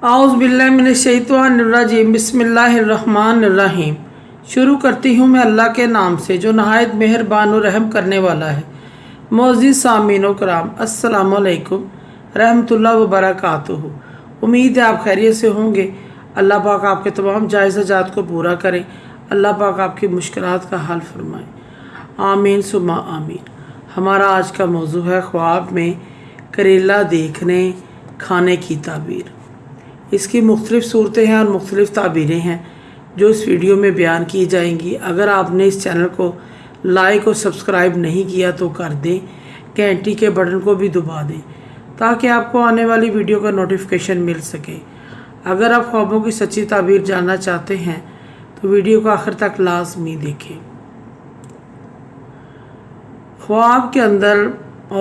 आउज़ बिल्लाहि मिनश्शैतानिर्रजीम बिस्मिल्लाहिर्रहमानिर्रहीम। शुरू करती हूँ मैं अल्लाह के नाम से जो नहायत मेहरबान और रहम करने वाला है। मोअज़्ज़िज़ सामीन व कराम, अस्सलामु अलैकुम रहमतुल्लाह व बरकातुहू। उम्मीद है आप खैरियत से होंगे। अल्लाह पाक आपके तमाम जायज़ हाजात को पूरा करे। अल्लाह पाक आपकी मुश्किलात का हल फरमाए। आमीन सुम्मा आमीन। हमारा आज का मौजू है ख्वाब में करेला देखने खाने की ताबीर। इसकी मुख्तलिफ़ सूरतें हैं और मुख्तलिफ़ ताबीरें हैं जो इस वीडियो में बयान की जाएंगी। अगर आपने इस चैनल को लाइक और सब्सक्राइब नहीं किया तो कर दें, घंटी के बटन को भी दबा दें ताकि आपको आने वाली वीडियो का नोटिफिकेशन मिल सके। अगर आप ख्वाबों की सच्ची ताबीर जानना चाहते हैं तो वीडियो को आखिर तक लाजमी देखें। ख्वाब के अंदर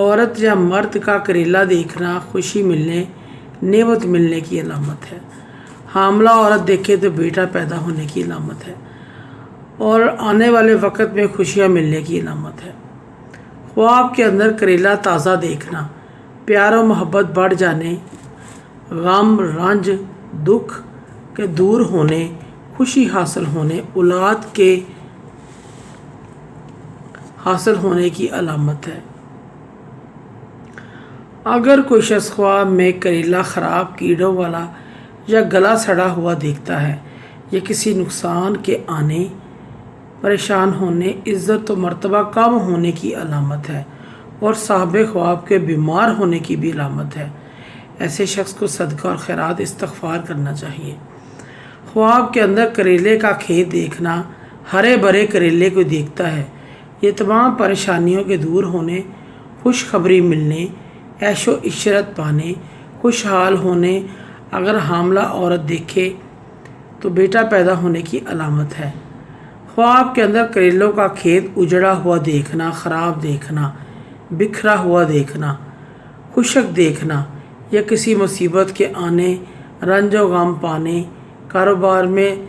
औरत या मर्द का करेला देखना खुशी मिलने, नेमत मिलने की अलामत है। हामला औरत देखे तो बेटा पैदा होने की अलामत है और आने वाले वक्त में खुशियां मिलने की अलामत है। ख्वाब के अंदर करेला ताज़ा देखना प्यार और मोहब्बत बढ़ जाने, गम रंज दुख के दूर होने, खुशी हासिल होने, औलाद के हासिल होने की अलामत है। अगर कोई शख्स ख्वाब में करेला ख़राब कीड़ों वाला या गला सड़ा हुआ देखता है या किसी नुकसान के आने, परेशान होने, इज़्ज़त व मर्तबा कम होने की अलामत है और साहिब ख्वाब के बीमार होने की भी अलामत है, ऐसे शख्स को सदका और खैरात इस्तग़फ़ार करना चाहिए। ख्वाब के अंदर करेले का खेत देखना हरे भरे करेले को देखता है। ये तमाम परेशानियों के दूर होने, खुशखबरी मिलने, ऐशो इशरत पाने, खुशहाल होने, अगर हामला औरत देखे तो बेटा पैदा होने की अलामत है। ख्वाब के अंदर करेलों का खेत उजड़ा हुआ देखना, ख़राब देखना, बिखरा हुआ देखना, खुशक देखना या किसी मुसीबत के आने, रंजो गम पाने, कारोबार में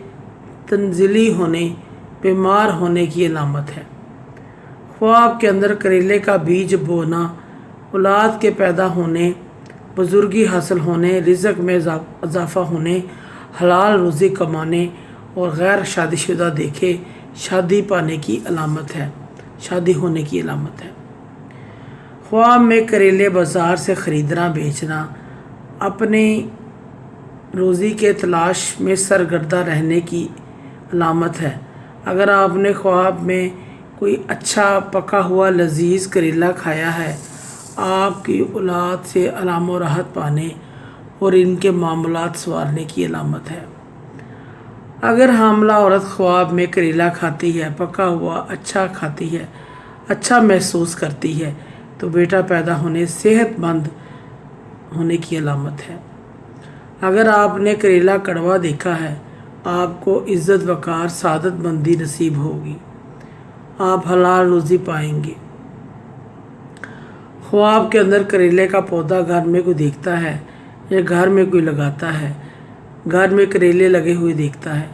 तंजिली होने, बीमार होने की अलामत है। ख्वाब के अंदर करेले का बीज बोना, औलाद के पैदा होने, बुजुर्गी हासिल होने, रिज़्क़ में इजाफ़ा होने, हलाल रोज़ी कमाने और गैर शादीशुदा देखे शादी पाने की अलामत है, शादी होने की अलामत है। ख्वाब में करेले बाज़ार से ख़रीदना बेचना अपनी रोज़ी के तलाश में सरगर्दा रहने की अलामत है। अगर आपने ख्वाब में कोई अच्छा पका हुआ लजीज करेला खाया है, आपकी औलाद से आराम और राहत पाने और इनके मामलात संवारने की अलामत है। अगर हामला औरत ख्वाब में करेला खाती है, पका हुआ अच्छा खाती है, अच्छा महसूस करती है तो बेटा पैदा होने, सेहतमंद होने की अलामत है। अगर आपने करेला कड़वा देखा है, आपको इज़्ज़त वक़ार सादतमंदी नसीब होगी, आप हलाल रोज़ी पाएंगे। ख्वाब के अंदर करेले का पौधा घर में कोई देखता है या घर में कोई लगाता है, घर में करेले लगे हुए देखता है,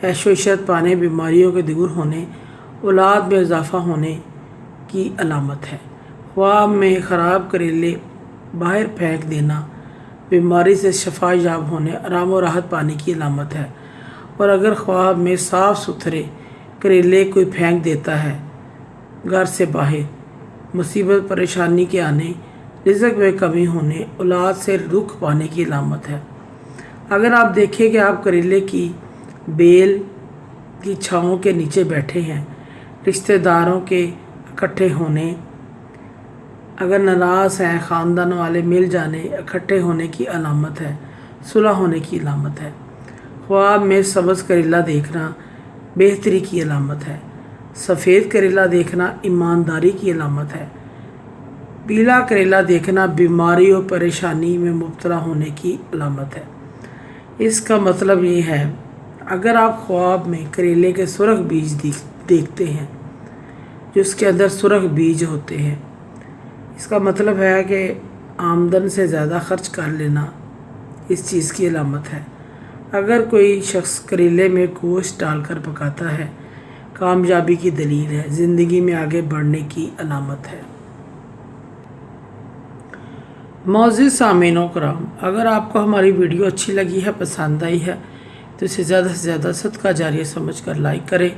ऐशो इशरत पाने, बीमारियों के दूर होने, औलाद में इजाफ़ा होने की अलामत है। ख्वाब में ख़राब करेले बाहर फेंक देना बीमारी से शफा याब होने, आराम और राहत पाने की अलामत है। और अगर ख्वाब में साफ़ सुथरे करेले कोई फेंक देता है घर से बाहर, मुसीबत परेशानी के आने, रिज़्क़ में कमी होने, औलाद से रुख पाने की अलामत है। अगर आप देखें कि आप करेले की बेल की छाँव के नीचे बैठे हैं, रिश्तेदारों के इकट्ठे होने, अगर नाराज़ हैं, ख़ानदान वाले मिल जाने, इकट्ठे होने की अलामत है, सुलह होने की अलामत है। ख्वाब में सब्ज़ करेला देखना बेहतरी की अलामत है। सफ़ेद करेला देखना ईमानदारी की अलामत है। पीला करेला देखना बीमारी और परेशानी में मुब्तला होने की अलामत है। इसका मतलब ये है, अगर आप ख्वाब में करेले के सुरख बीज देखते हैं जिसके अंदर सुरख बीज होते हैं, इसका मतलब है कि आमदन से ज़्यादा खर्च कर लेना इस चीज़ की अलामत है। अगर कोई शख्स करेले में गोश्त डालकर पकाता है, कामयाबी की दलील है, ज़िंदगी में आगे बढ़ने की अलामत है। معزز سامعین و کرام، اگر آپ کو ہماری ویڈیو اچھی لگی ہے، پسند آئی ہے، تو اسے زیادہ سے زیادہ صدقہ جاریہ سمجھ کر لائک کریں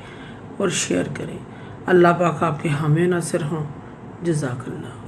اور شیئر کریں۔ اللہ پاک آپ کے حامی و ناصر ہوں۔ جزاک اللہ۔